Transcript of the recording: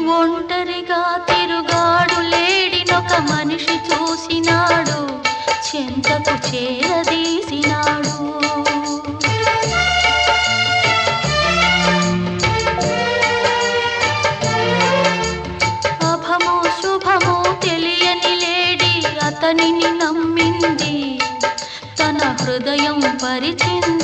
ఒంటరిగా తిరుగాడు లేడినొక మనిషి చూసినాడు, చెంతకు చేరదీసినాడు. అభమో శుభమో తెలియని లేడి అతనిని నమ్మింది, తన హృదయం పరిచింది.